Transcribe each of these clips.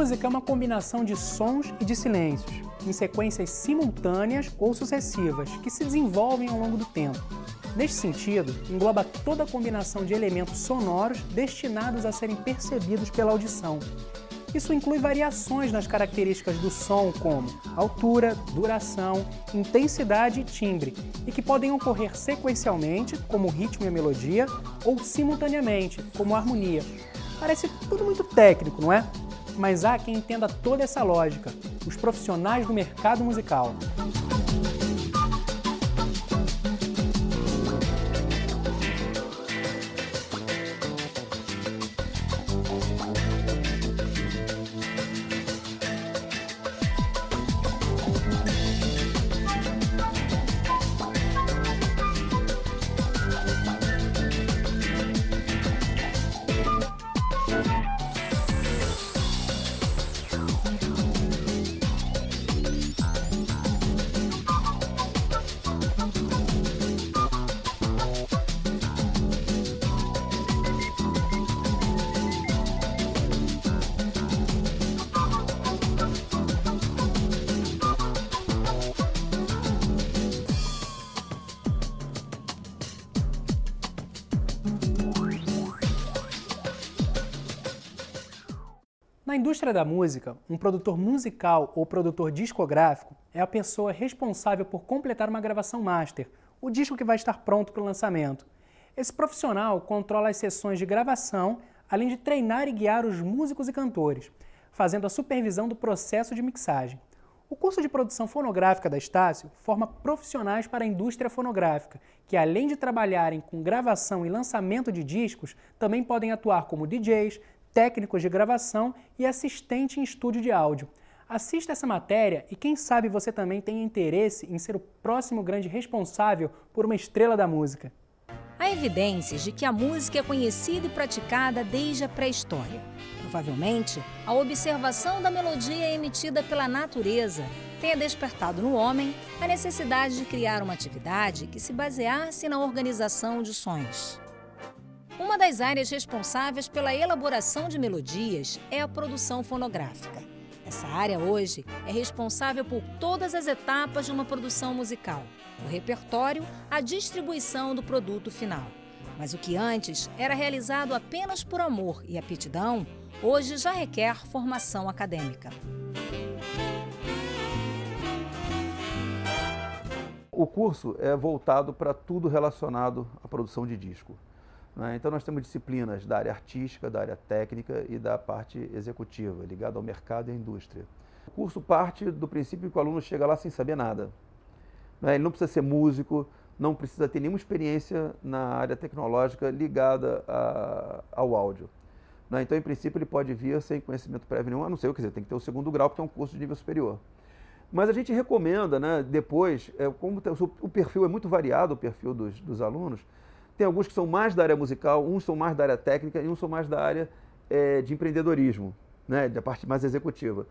música é uma combinação de sons e de silêncios, em sequências simultâneas ou sucessivas, que se desenvolvem ao longo do tempo. Neste sentido, engloba toda a combinação de elementos sonoros destinados a serem percebidos pela audição. Isso inclui variações nas características do som como altura, duração, intensidade e timbre, e que podem ocorrer sequencialmente, como o ritmo e a melodia, ou simultaneamente, como a harmonia. Parece tudo muito técnico, não é? Mas há quem entenda toda essa lógica, os profissionais do mercado musical. Na indústria da música, um produtor musical ou produtor discográfico é a pessoa responsável por completar uma gravação master, o disco que vai estar pronto para o lançamento. Esse profissional controla as sessões de gravação, além de treinar e guiar os músicos e cantores, fazendo a supervisão do processo de mixagem. O curso de produção fonográfica da Estácio forma profissionais para a indústria fonográfica, que além de trabalharem com gravação e lançamento de discos, também podem atuar como DJs, técnicos de gravação e assistente em estúdio de áudio. Assista essa matéria e quem sabe você também tenha interesse em ser o próximo grande responsável por uma estrela da música. Há evidências de que a música é conhecida e praticada desde a pré-história. Provavelmente, a observação da melodia emitida pela natureza tenha despertado no homem a necessidade de criar uma atividade que se baseasse na organização de sons. Uma das áreas responsáveis pela elaboração de melodias é a produção fonográfica. Essa área hoje é responsável por todas as etapas de uma produção musical, do repertório à distribuição do produto final. Mas o que antes era realizado apenas por amor e aptidão, hoje já requer formação acadêmica. O curso é voltado para tudo relacionado à produção de disco. Então nós temos disciplinas da área artística, da área técnica e da parte executiva, ligada ao mercado e à indústria. O curso parte do princípio que o aluno chega lá sem saber nada. Ele não precisa ser músico, não precisa ter nenhuma experiência na área tecnológica ligada ao áudio. Então, em princípio, ele pode vir sem conhecimento prévio nenhum, a não ser, quer dizer, tem que ter o segundo grau, porque é um curso de nível superior. Mas a gente recomenda, depois, como o perfil é muito variado, o perfil dos alunos, tem alguns que são mais da área musical, uns são mais da área técnica e uns são mais da área de empreendedorismo, da parte mais executiva.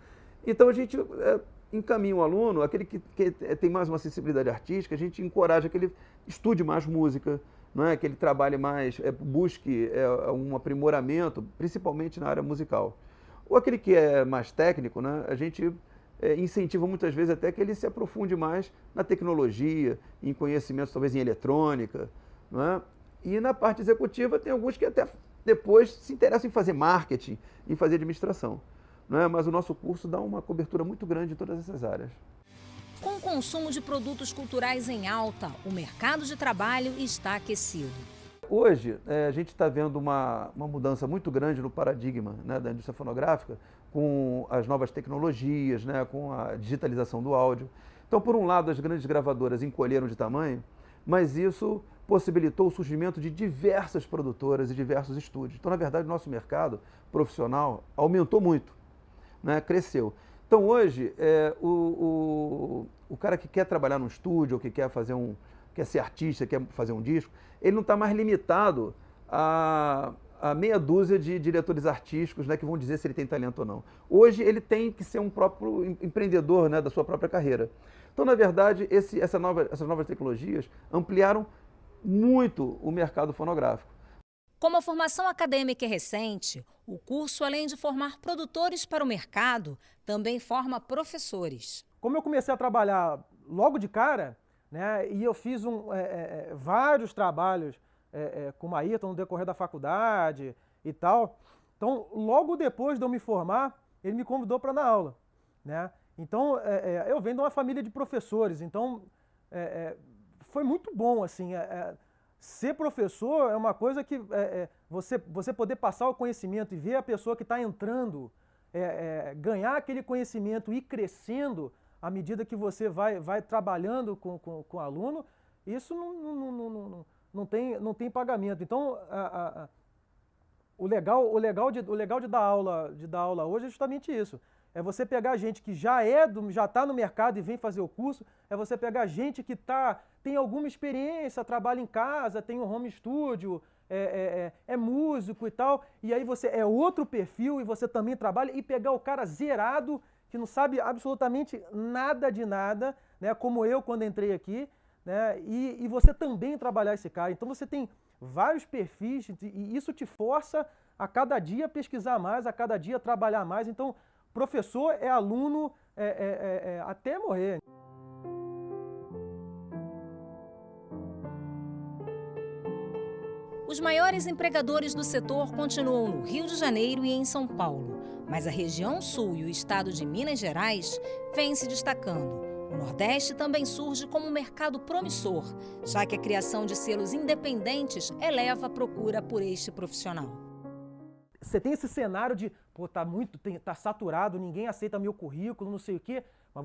Então a gente encaminha o aluno, aquele que tem mais uma sensibilidade artística, a gente encoraja que ele estude mais música, que ele trabalhe mais, busque um aprimoramento, principalmente na área musical. Ou aquele que é mais técnico, a gente incentiva muitas vezes até que ele se aprofunde mais na tecnologia, em conhecimentos talvez em eletrônica, E na parte executiva tem alguns que até depois se interessam em fazer marketing, em fazer administração. Mas o nosso curso dá uma cobertura muito grande de todas essas áreas. Com o consumo de produtos culturais em alta, o mercado de trabalho está aquecido. Hoje, a gente está vendo uma mudança muito grande no paradigma da indústria fonográfica, com as novas tecnologias, com a digitalização do áudio. Então, por um lado, as grandes gravadoras encolheram de tamanho, mas isso possibilitou o surgimento de diversas produtoras e diversos estúdios. Então, na verdade, o nosso mercado profissional aumentou muito, cresceu. Então, hoje, o cara que quer trabalhar num estúdio, ou que quer ser artista, quer fazer um disco, ele não está mais limitado a meia dúzia de diretores artísticos que vão dizer se ele tem talento ou não. Hoje, ele tem que ser um próprio empreendedor da sua própria carreira. Então, na verdade, essas novas tecnologias ampliaram muito o mercado fonográfico. Como a formação acadêmica é recente, o curso, além de formar produtores para o mercado, também forma professores. Como eu comecei a trabalhar logo de cara, né, e eu fiz vários trabalhos com o Ayrton no decorrer da faculdade e tal, então logo depois de eu me formar, ele me convidou para dar aula, né? Então eu venho de uma família de professores, então foi muito bom, assim, ser professor é uma coisa que você poder passar o conhecimento e ver a pessoa que está entrando ganhar aquele conhecimento e ir crescendo à medida que você vai trabalhando com o aluno, isso não tem pagamento. Então, o legal de dar aula hoje é justamente isso. É você pegar gente que já está no mercado e vem fazer o curso, é você pegar gente que tem alguma experiência, trabalha em casa, tem um home studio, é músico e tal, e aí você é outro perfil e você também trabalha, e pegar o cara zerado, que não sabe absolutamente nada de nada, né, como eu quando entrei aqui, né, e você também trabalhar esse cara. Então você tem vários perfis e isso te força a cada dia pesquisar mais, a cada dia trabalhar mais. Então, professor é aluno até morrer. Os maiores empregadores do setor continuam no Rio de Janeiro e em São Paulo, mas a região sul e o estado de Minas Gerais vêm se destacando. O Nordeste também surge como um mercado promissor, já que a criação de selos independentes eleva a procura por este profissional. Você tem esse cenário de, tá saturado, ninguém aceita meu currículo, não sei o quê, mas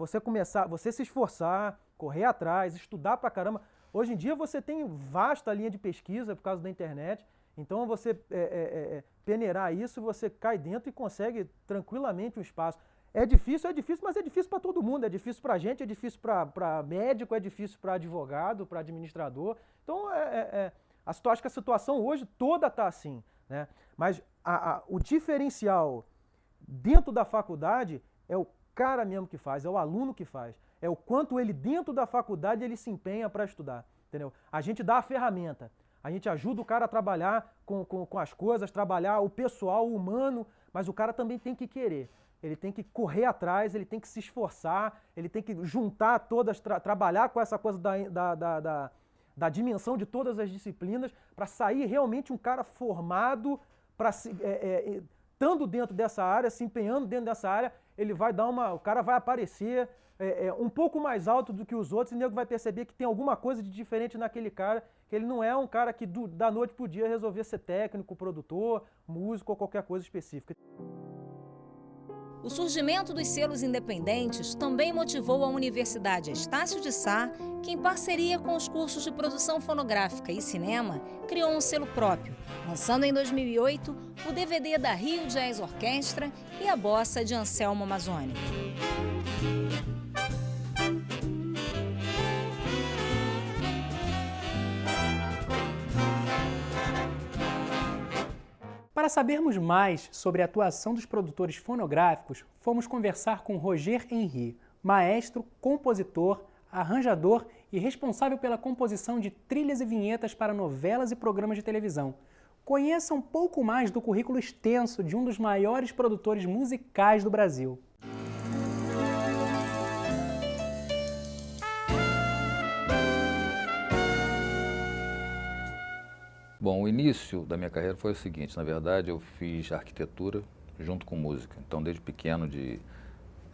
você se esforçar, correr atrás, estudar pra caramba. Hoje em dia você tem vasta linha de pesquisa por causa da internet, então você peneirar isso, você cai dentro e consegue tranquilamente um espaço. É difícil, mas é difícil para todo mundo, é difícil para a gente, é difícil para médico, é difícil para advogado, para administrador. Então, acho que a situação hoje toda está assim, né? Mas o diferencial dentro da faculdade é o cara mesmo que faz, é o aluno que faz. É o quanto ele, dentro da faculdade, ele se empenha para estudar, entendeu? A gente dá a ferramenta, a gente ajuda o cara a trabalhar com as coisas, trabalhar o pessoal, o humano, mas o cara também tem que querer. Ele tem que correr atrás, ele tem que se esforçar, ele tem que juntar todas, trabalhar com essa coisa da dimensão de todas as disciplinas para sair realmente um cara formado, estando dentro dessa área, se empenhando dentro dessa área, o cara vai aparecer um pouco mais alto do que os outros e o nego vai perceber que tem alguma coisa de diferente naquele cara, que ele não é um cara que da noite pro dia resolvia ser técnico, produtor, músico ou qualquer coisa específica. O surgimento dos selos independentes também motivou a Universidade Estácio de Sá, que, em parceria com os cursos de produção fonográfica e cinema, criou um selo próprio, lançando em 2008 o DVD da Rio Jazz Orquestra e a bossa de Anselmo Mazzoni. Para sabermos mais sobre a atuação dos produtores fonográficos, fomos conversar com Roger Henry, maestro, compositor, arranjador e responsável pela composição de trilhas e vinhetas para novelas e programas de televisão. Conheça um pouco mais do currículo extenso de um dos maiores produtores musicais do Brasil. Bom, o início da minha carreira foi o seguinte, na verdade eu fiz arquitetura junto com música, então desde pequeno, de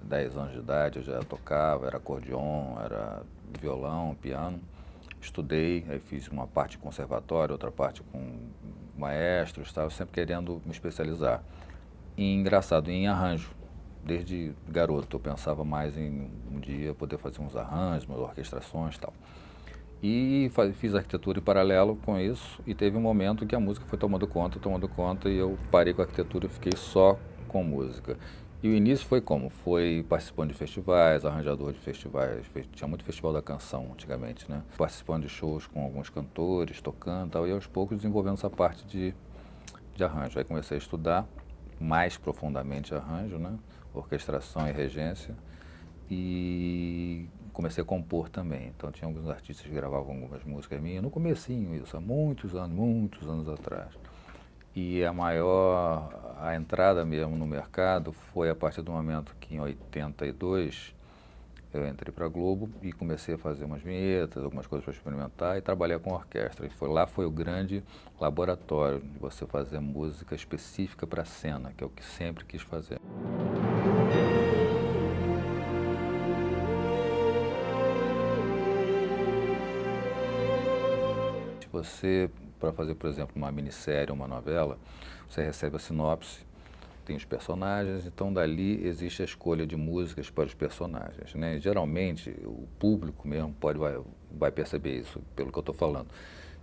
10 anos de idade, eu já tocava, era acordeon, era violão, piano, estudei, aí fiz uma parte de conservatório, outra parte com maestros, estava sempre querendo me especializar. E engraçado, em arranjo, desde garoto eu pensava mais em um dia poder fazer uns arranjos, umas orquestrações e tal. E fiz arquitetura em paralelo com isso, e teve um momento que a música foi tomando conta, e eu parei com a arquitetura e fiquei só com música. E o início foi como? Foi participando de festivais, arranjador de festivais, tinha muito festival da canção antigamente, né? Participando de shows com alguns cantores, tocando e tal, e aos poucos desenvolvendo essa parte de arranjo. Aí comecei a estudar mais profundamente arranjo, né? Orquestração e regência, e comecei a compor também. Então tinha alguns artistas que gravavam algumas músicas minhas, no comecinho isso, há muitos anos atrás. E a entrada mesmo no mercado foi a partir do momento que em 82 eu entrei para a Globo e comecei a fazer umas vinhetas, algumas coisas para experimentar e trabalhar com orquestra. E foi o grande laboratório de você fazer música específica para a cena, que é o que sempre quis fazer. Você, para fazer, por exemplo, uma minissérie, uma novela, você recebe a sinopse, tem os personagens, então dali existe a escolha de músicas para os personagens, né? Geralmente, o público mesmo vai perceber isso, pelo que eu estou falando,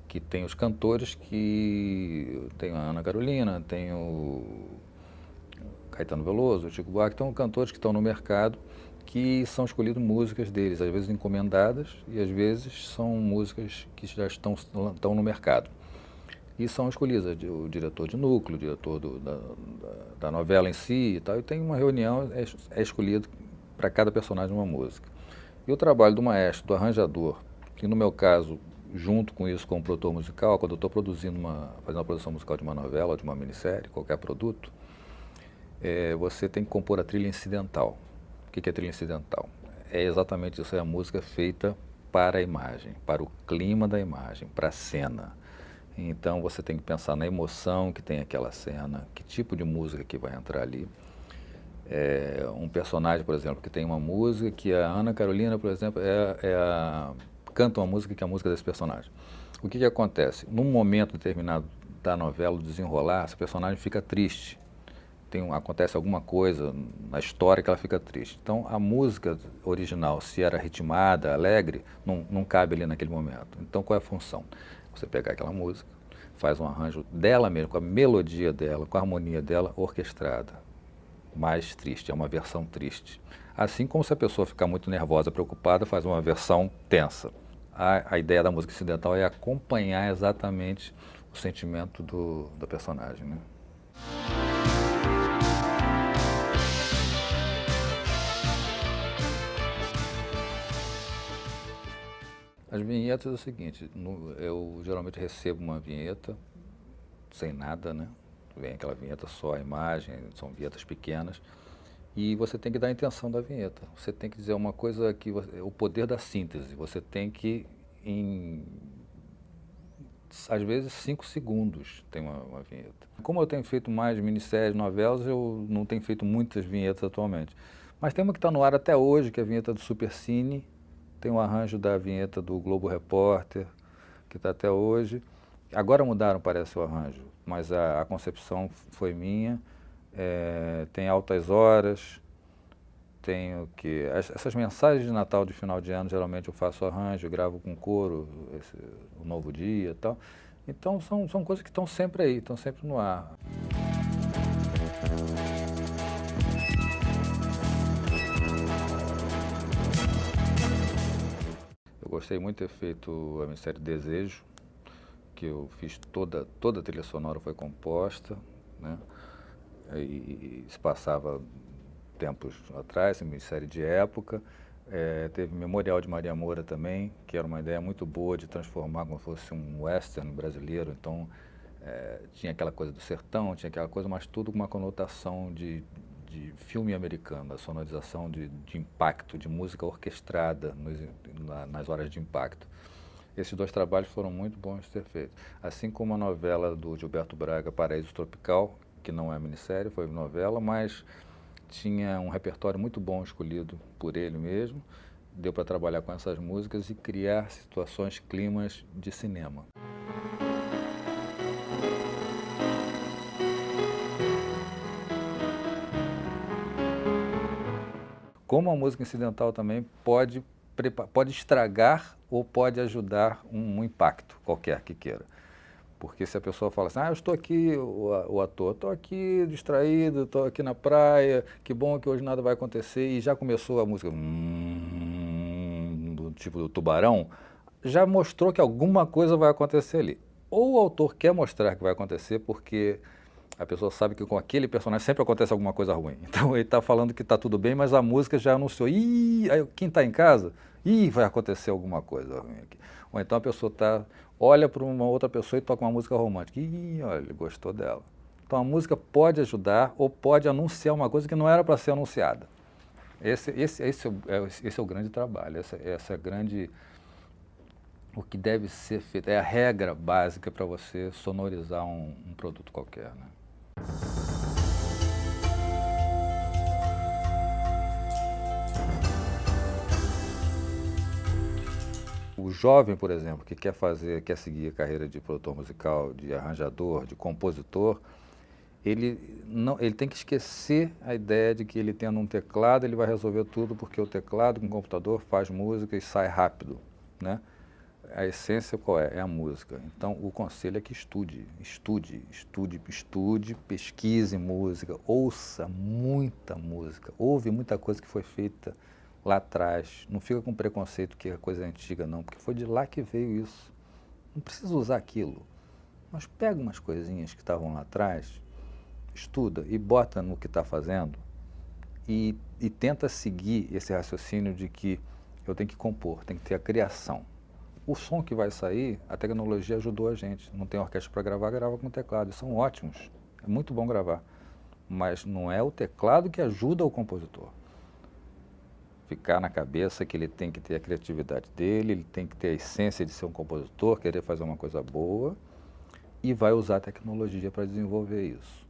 que tem os cantores que... Tem a Ana Carolina, tem o Caetano Veloso, o Chico Buarque, então cantores que estão no mercado, que são escolhidas músicas deles, às vezes encomendadas e às vezes são músicas que já estão no mercado. E são escolhidas o diretor de núcleo, o diretor da novela em si e tal, e tem uma reunião, é escolhido para cada personagem uma música. E o trabalho do maestro, do arranjador, que no meu caso, junto com isso com o produtor musical, quando eu estou fazendo uma produção musical de uma novela, de uma minissérie, qualquer produto, você tem que compor a trilha incidental. O que é trilha incidental? É exatamente isso, é a música feita para a imagem, para o clima da imagem, para a cena. Então você tem que pensar na emoção que tem aquela cena, que tipo de música que vai entrar ali. Um personagem, por exemplo, que tem uma música que a Ana Carolina, por exemplo, canta uma música que é a música desse personagem. O que acontece? Num momento determinado da novela, do desenrolar, esse personagem fica triste. Acontece alguma coisa na história que ela fica triste. Então, a música original, se era ritmada, alegre, não cabe ali naquele momento. Então, qual é a função? Você pegar aquela música, faz um arranjo dela mesmo, com a melodia dela, com a harmonia dela, orquestrada. Mais triste, é uma versão triste. Assim como se a pessoa ficar muito nervosa, preocupada, faz uma versão tensa. A ideia da música incidental é acompanhar exatamente o sentimento do personagem, né? As vinhetas é o seguinte, eu geralmente recebo uma vinheta sem nada, né? Vem aquela vinheta só a imagem, são vinhetas pequenas, e você tem que dar a intenção da vinheta. Você tem que dizer uma coisa o poder da síntese, você tem que, às vezes, 5 segundos tem uma vinheta. Como eu tenho feito mais minisséries, novelas, eu não tenho feito muitas vinhetas atualmente. Mas tem uma que está no ar até hoje, que é a vinheta do Supercine. Tem um arranjo da vinheta do Globo Repórter, que está até hoje. Agora mudaram, parece, o arranjo, mas a concepção foi minha. Tem Altas Horas, tem essas mensagens de Natal de final de ano, geralmente eu faço arranjo, gravo com coro, o Novo Dia e tal. Então são coisas que estão sempre aí, estão sempre no ar. Eu gostei muito de ter feito a minissérie Desejo, que eu fiz toda a trilha sonora foi composta, né? E se passava tempos atrás, minissérie de época. Teve Memorial de Maria Moura também, que era uma ideia muito boa de transformar como se fosse um western brasileiro. Então, tinha aquela coisa do sertão, tinha aquela coisa, mas tudo com uma conotação de filme americano, a sonorização de impacto, de música orquestrada nas horas de impacto. Esses 2 trabalhos foram muito bons de ter feito. Assim como a novela do Gilberto Braga, Paraíso Tropical, que não é minissérie, foi novela, mas tinha um repertório muito bom escolhido por ele mesmo. Deu para trabalhar com essas músicas e criar situações, climas de cinema. Como a música incidental também pode estragar ou pode ajudar um impacto qualquer que queira. Porque se a pessoa fala assim, eu estou aqui, o ator, estou aqui distraído, estou aqui na praia, que bom que hoje nada vai acontecer, e já começou a música do tipo do tubarão, já mostrou que alguma coisa vai acontecer ali. Ou o autor quer mostrar que vai acontecer porque a pessoa sabe que com aquele personagem sempre acontece alguma coisa ruim. Então ele está falando que está tudo bem, mas a música já anunciou. Aí quem está em casa Ih, vai acontecer alguma coisa. Ou então a pessoa olha para uma outra pessoa e toca uma música romântica. Ih, olha, ele gostou dela. Então a música pode ajudar ou pode anunciar uma coisa que não era para ser anunciada. Esse é o grande trabalho, essa é a grande... O que deve ser feito, é a regra básica para você sonorizar um produto qualquer, né? O jovem, por exemplo, que quer seguir a carreira de produtor musical, de arranjador, de compositor, ele tem que esquecer a ideia de que ele tendo um teclado, ele vai resolver tudo, porque o teclado com o computador faz música e sai rápido, né? A essência qual é? É a música. Então, o conselho é que estude, pesquise música, ouça muita música, ouve muita coisa que foi feita lá atrás. Não fica com preconceito que a coisa é antiga, não, porque foi de lá que veio isso. Não precisa usar aquilo, mas pega umas coisinhas que estavam lá atrás, estuda e bota no que está fazendo e tenta seguir esse raciocínio de que eu tenho que compor, tem que ter a criação. O som que vai sair, a tecnologia ajudou a gente. Não tem orquestra para gravar, grava com teclado. São ótimos, é muito bom gravar. Mas não é o teclado que ajuda o compositor. Ficar na cabeça que ele tem que ter a criatividade dele, ele tem que ter a essência de ser um compositor, querer fazer uma coisa boa e vai usar a tecnologia para desenvolver isso.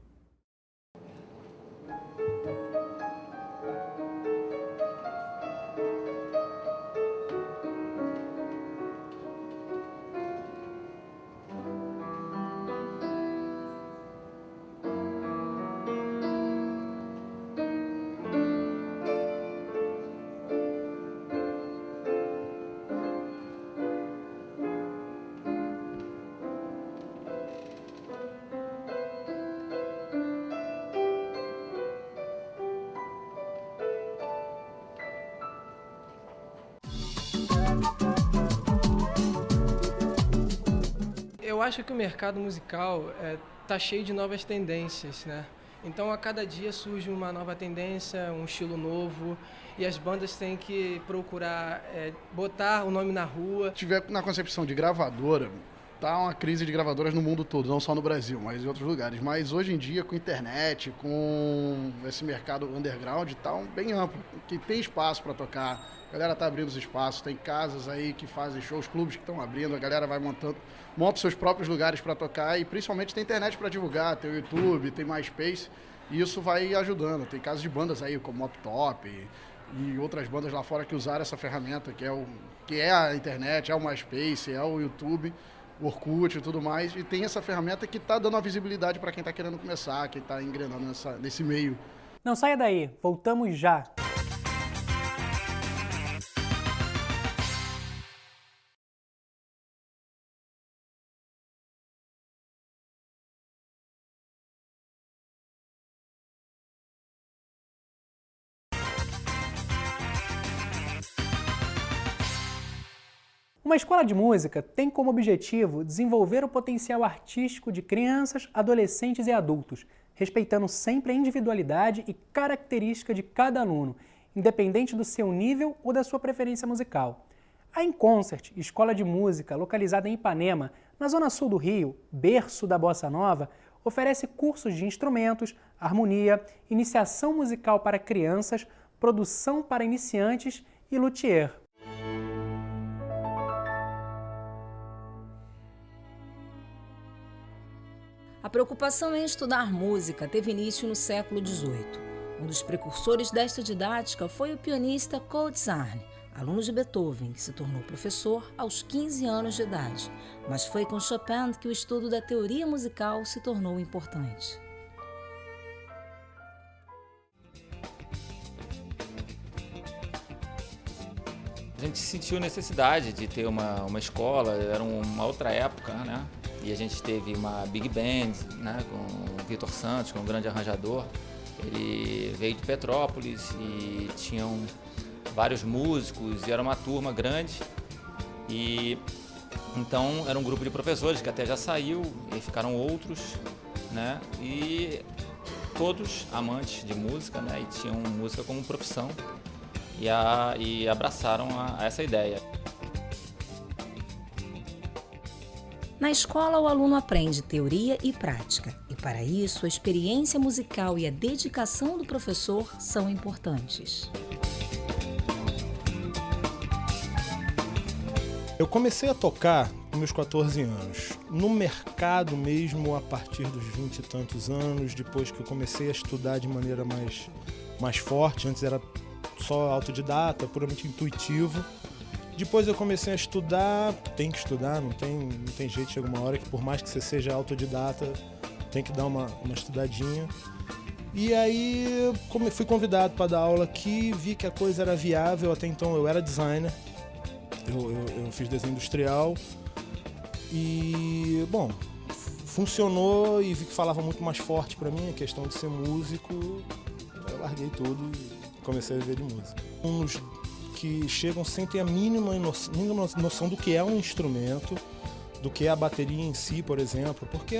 Eu acho que o mercado musical está cheio de novas tendências, né? Então, a cada dia surge uma nova tendência, um estilo novo, e as bandas têm que procurar botar o nome na rua. Se tiver na concepção de gravadora, tá uma crise de gravadoras no mundo todo, não só no Brasil, mas em outros lugares. Mas hoje em dia, com internet, com esse mercado underground, tá bem amplo, que tem espaço para tocar. A galera tá abrindo os espaços, tem casas aí que fazem shows, clubes que estão abrindo, a galera vai monta seus próprios lugares para tocar e principalmente tem internet para divulgar, tem o YouTube, tem MySpace, e isso vai ajudando. Tem casos de bandas aí como Mop Top e outras bandas lá fora que usaram essa ferramenta, que é a internet, é o MySpace, é o YouTube, o Orkut e tudo mais, e tem essa ferramenta que está dando uma visibilidade para quem está querendo começar, quem está engrenando nesse meio. Não saia daí, voltamos já. Uma escola de música tem como objetivo desenvolver o potencial artístico de crianças, adolescentes e adultos, respeitando sempre a individualidade e característica de cada aluno, independente do seu nível ou da sua preferência musical. A Inconcert, escola de música localizada em Ipanema, na zona sul do Rio, berço da bossa nova, oferece cursos de instrumentos, harmonia, iniciação musical para crianças, produção para iniciantes e luthier. A preocupação em estudar música teve início no século XVIII. Um dos precursores desta didática foi o pianista Coltzarn, aluno de Beethoven, que se tornou professor aos 15 anos de idade. Mas foi com Chopin que o estudo da teoria musical se tornou importante. A gente sentiu necessidade de ter uma escola, era uma outra época, né? E a gente teve uma big band, né, com o Vitor Santos, que é um grande arranjador. Ele veio de Petrópolis e tinham vários músicos e era uma turma grande. E então era um grupo de professores que até já saiu e ficaram outros, né? E todos amantes de música, né? E tinham música como profissão. e abraçaram a essa ideia. Na escola, o aluno aprende teoria e prática, e para isso a experiência musical e a dedicação do professor são importantes. Eu comecei a tocar com meus 14 anos, no mercado mesmo a partir dos 20 e tantos anos, depois que eu comecei a estudar de maneira mais forte. Antes era só autodidata, puramente intuitivo. Depois eu comecei a estudar, tem que estudar, não tem jeito, chega uma hora que por mais que você seja autodidata, tem que dar uma estudadinha. E aí fui convidado para dar aula aqui, vi que a coisa era viável. Até então eu era designer, eu fiz desenho industrial e, bom, funcionou e vi que falava muito mais forte para mim a questão de ser músico. Eu larguei tudo e comecei a viver de música. Uns que chegam sem ter a mínima noção do que é um instrumento, do que é a bateria em si, por exemplo. Porque,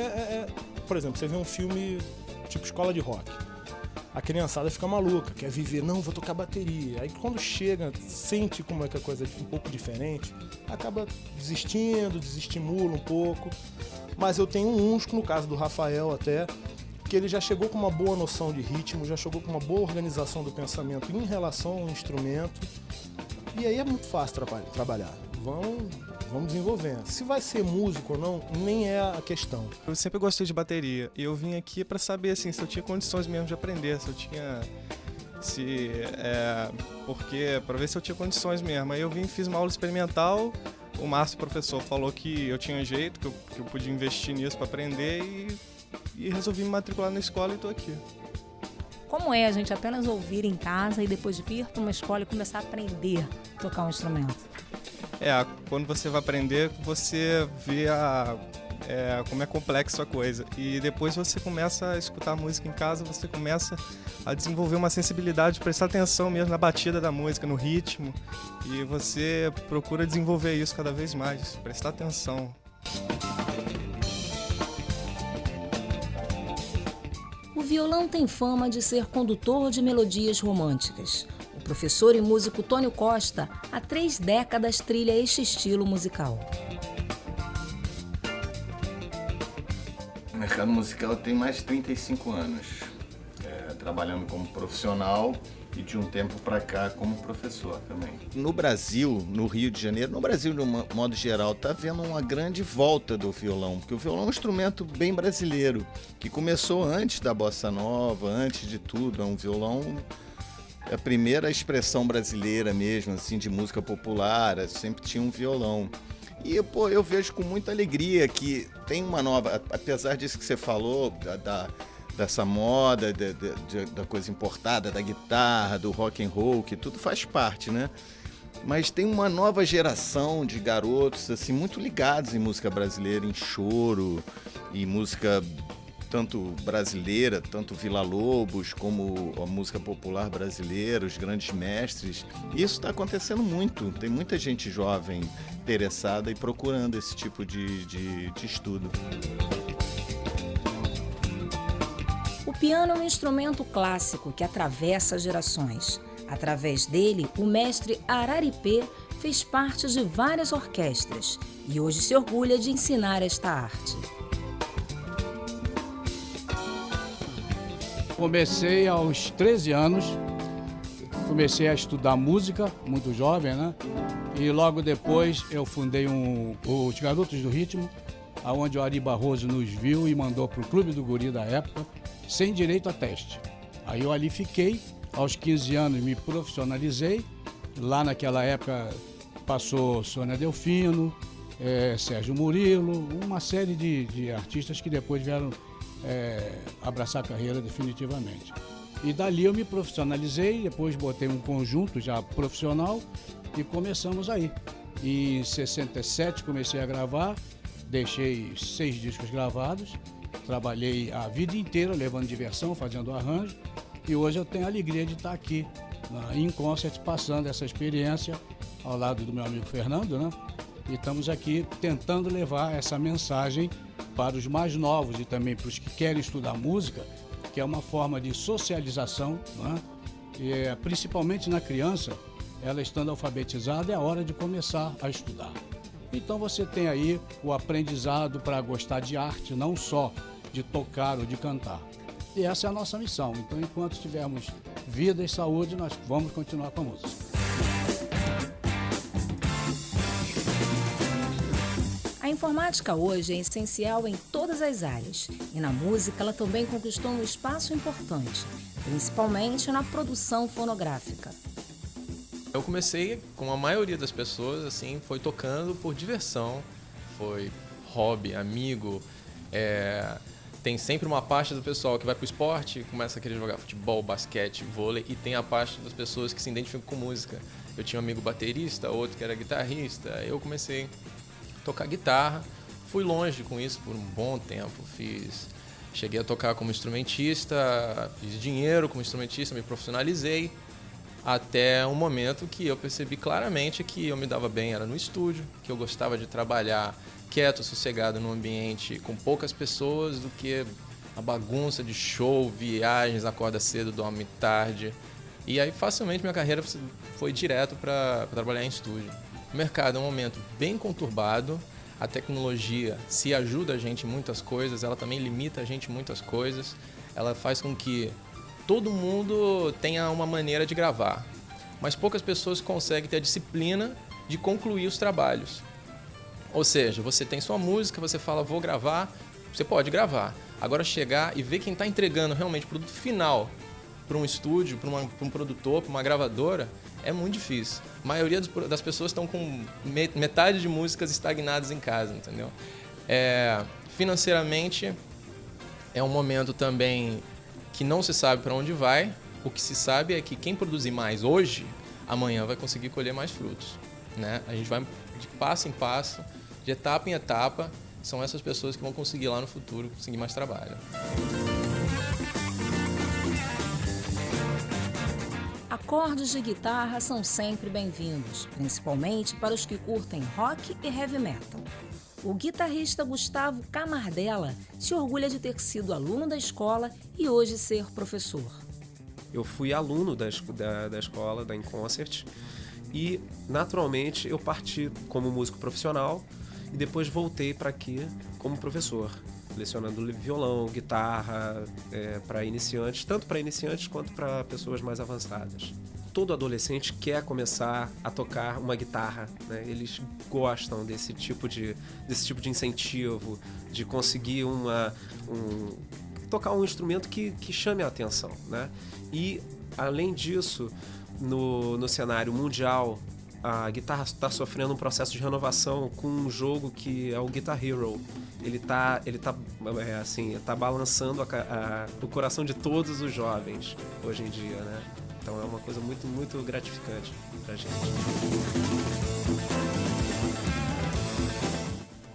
por exemplo, você vê um filme tipo Escola de Rock. A criançada fica maluca, quer viver, não, vou tocar bateria. Aí quando chega, sente como é que a coisa é um pouco diferente, acaba desistindo, desestimula um pouco. Mas eu tenho uns, no caso do Rafael até, que ele já chegou com uma boa noção de ritmo, já chegou com uma boa organização do pensamento em relação ao instrumento. E aí é muito fácil trabalhar. Vamos desenvolvendo. Se vai ser músico ou não, nem é a questão. Eu sempre gostei de bateria e eu vim aqui para saber assim, se eu tinha condições mesmo de aprender, porque para ver se eu tinha condições mesmo. Aí eu vim e fiz uma aula experimental. O Márcio, professor, falou que eu tinha jeito, que eu podia investir nisso para aprender e resolvi me matricular na escola e estou aqui. Como é a gente apenas ouvir em casa e depois vir para uma escola e começar a aprender a tocar um instrumento? Quando você vai aprender, você vê como é complexa a coisa. E depois você começa a escutar música em casa, você começa a desenvolver uma sensibilidade, prestar atenção mesmo na batida da música, no ritmo. E você procura desenvolver isso cada vez mais, prestar atenção. O violão tem fama de ser condutor de melodias românticas. O professor e músico Tônio Costa, há 3 décadas, trilha este estilo musical. O mercado musical tem mais de 35 anos, trabalhando como profissional e de um tempo para cá como professor também. No Brasil, no Rio de Janeiro, no Brasil de um modo geral, está havendo uma grande volta do violão, porque o violão é um instrumento bem brasileiro, que começou antes da bossa nova, antes de tudo. É um violão, é a primeira expressão brasileira mesmo, assim, de música popular, sempre tinha um violão. E eu vejo com muita alegria que tem uma nova, apesar disso que você falou, dessa moda, da coisa importada, da guitarra, do rock and roll, que tudo faz parte, né? Mas tem uma nova geração de garotos assim, muito ligados em música brasileira, em choro, e música tanto brasileira, tanto Villa-Lobos, como a música popular brasileira, os grandes mestres. E isso está acontecendo muito, tem muita gente jovem interessada e procurando esse tipo de estudo. O piano é um instrumento clássico que atravessa gerações. Através dele, o mestre Araripê fez parte de várias orquestras e hoje se orgulha de ensinar esta arte. Comecei aos 13 anos, comecei a estudar música, muito jovem, né? E logo depois eu fundei os Garotos do Ritmo, onde o Ari Barroso nos viu e mandou para o Clube do Guri da época, sem direito a teste. Aí eu ali fiquei, aos 15 anos me profissionalizei, lá naquela época passou Sônia Delfino, Sérgio Murilo, uma série de artistas que depois vieram abraçar a carreira definitivamente. E dali eu me profissionalizei, depois botei um conjunto já profissional e começamos aí. E em 67 comecei a gravar, deixei 6 discos gravados, trabalhei a vida inteira levando diversão, fazendo arranjo, e hoje eu tenho a alegria de estar aqui em Concert, passando essa experiência ao lado do meu amigo Fernando, né? E estamos aqui tentando levar essa mensagem para os mais novos e também para os que querem estudar música, que é uma forma de socialização, né? E, principalmente na criança, ela estando alfabetizada, é a hora de começar a estudar. Então você tem aí o aprendizado para gostar de arte, não só de tocar ou de cantar. E essa é a nossa missão. Então, enquanto tivermos vida e saúde, nós vamos continuar com a música. A informática hoje é essencial em todas as áreas. E na música ela também conquistou um espaço importante, principalmente na produção fonográfica. Eu comecei, como a maioria das pessoas, assim, foi tocando por diversão, foi hobby, amigo. Tem sempre uma parte do pessoal que vai pro esporte, começa a querer jogar futebol, basquete, vôlei, e tem a parte das pessoas que se identificam com música. Eu tinha um amigo baterista, outro que era guitarrista, eu comecei a tocar guitarra, fui longe com isso por um bom tempo, cheguei a tocar como instrumentista, fiz dinheiro como instrumentista, me profissionalizei, até um momento que eu percebi claramente que eu me dava bem, era no estúdio, que eu gostava de trabalhar quieto, sossegado, num ambiente com poucas pessoas, do que a bagunça de show, viagens, acorda cedo, dorme tarde. E aí facilmente minha carreira foi direto para trabalhar em estúdio. O mercado é um momento bem conturbado, a tecnologia se ajuda a gente em muitas coisas, ela também limita a gente em muitas coisas, ela faz com que todo mundo tenha uma maneira de gravar, mas poucas pessoas conseguem ter a disciplina de concluir os trabalhos. Ou seja, você tem sua música, você fala, vou gravar, você pode gravar. Agora chegar e ver quem está entregando realmente o produto final para um estúdio, para um produtor, para uma gravadora, é muito difícil. A maioria das pessoas estão com metade de músicas estagnadas em casa, entendeu? Financeiramente, é um momento também que não se sabe para onde vai. O que se sabe é que quem produzir mais hoje, amanhã vai conseguir colher mais frutos, né? A gente vai de passo em passo, de etapa em etapa, são essas pessoas que vão conseguir lá no futuro conseguir mais trabalho. Acordes de guitarra são sempre bem-vindos, principalmente para os que curtem rock e heavy metal. O guitarrista Gustavo Camardella se orgulha de ter sido aluno da escola e hoje ser professor. Eu fui aluno da escola, da InConcert, e naturalmente eu parti como músico profissional e depois voltei para aqui como professor, lecionando violão, guitarra, para iniciantes, tanto para iniciantes quanto para pessoas mais avançadas. Todo adolescente quer começar a tocar uma guitarra, né? Eles gostam desse tipo de incentivo, de conseguir tocar um instrumento que chame a atenção, né? E, além disso, no cenário mundial, a guitarra está sofrendo um processo de renovação com um jogo que é o Guitar Hero. Ele tá balançando o coração de todos os jovens hoje em dia, né? Então é uma coisa muito, muito gratificante pra gente.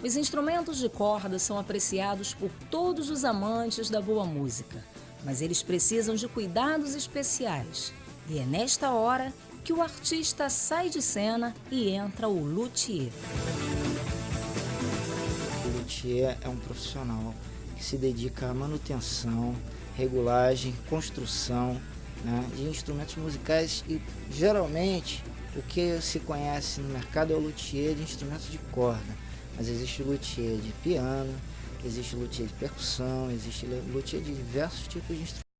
Os instrumentos de corda são apreciados por todos os amantes da boa música, mas eles precisam de cuidados especiais. E é nesta hora que o artista sai de cena e entra o luthier. O luthier é um profissional que se dedica à manutenção, regulagem, construção, né, de instrumentos musicais, e geralmente o que se conhece no mercado é o luthier de instrumentos de corda, mas existe o luthier de piano, existe o luthier de percussão, existe o luthier de diversos tipos de instrumentos.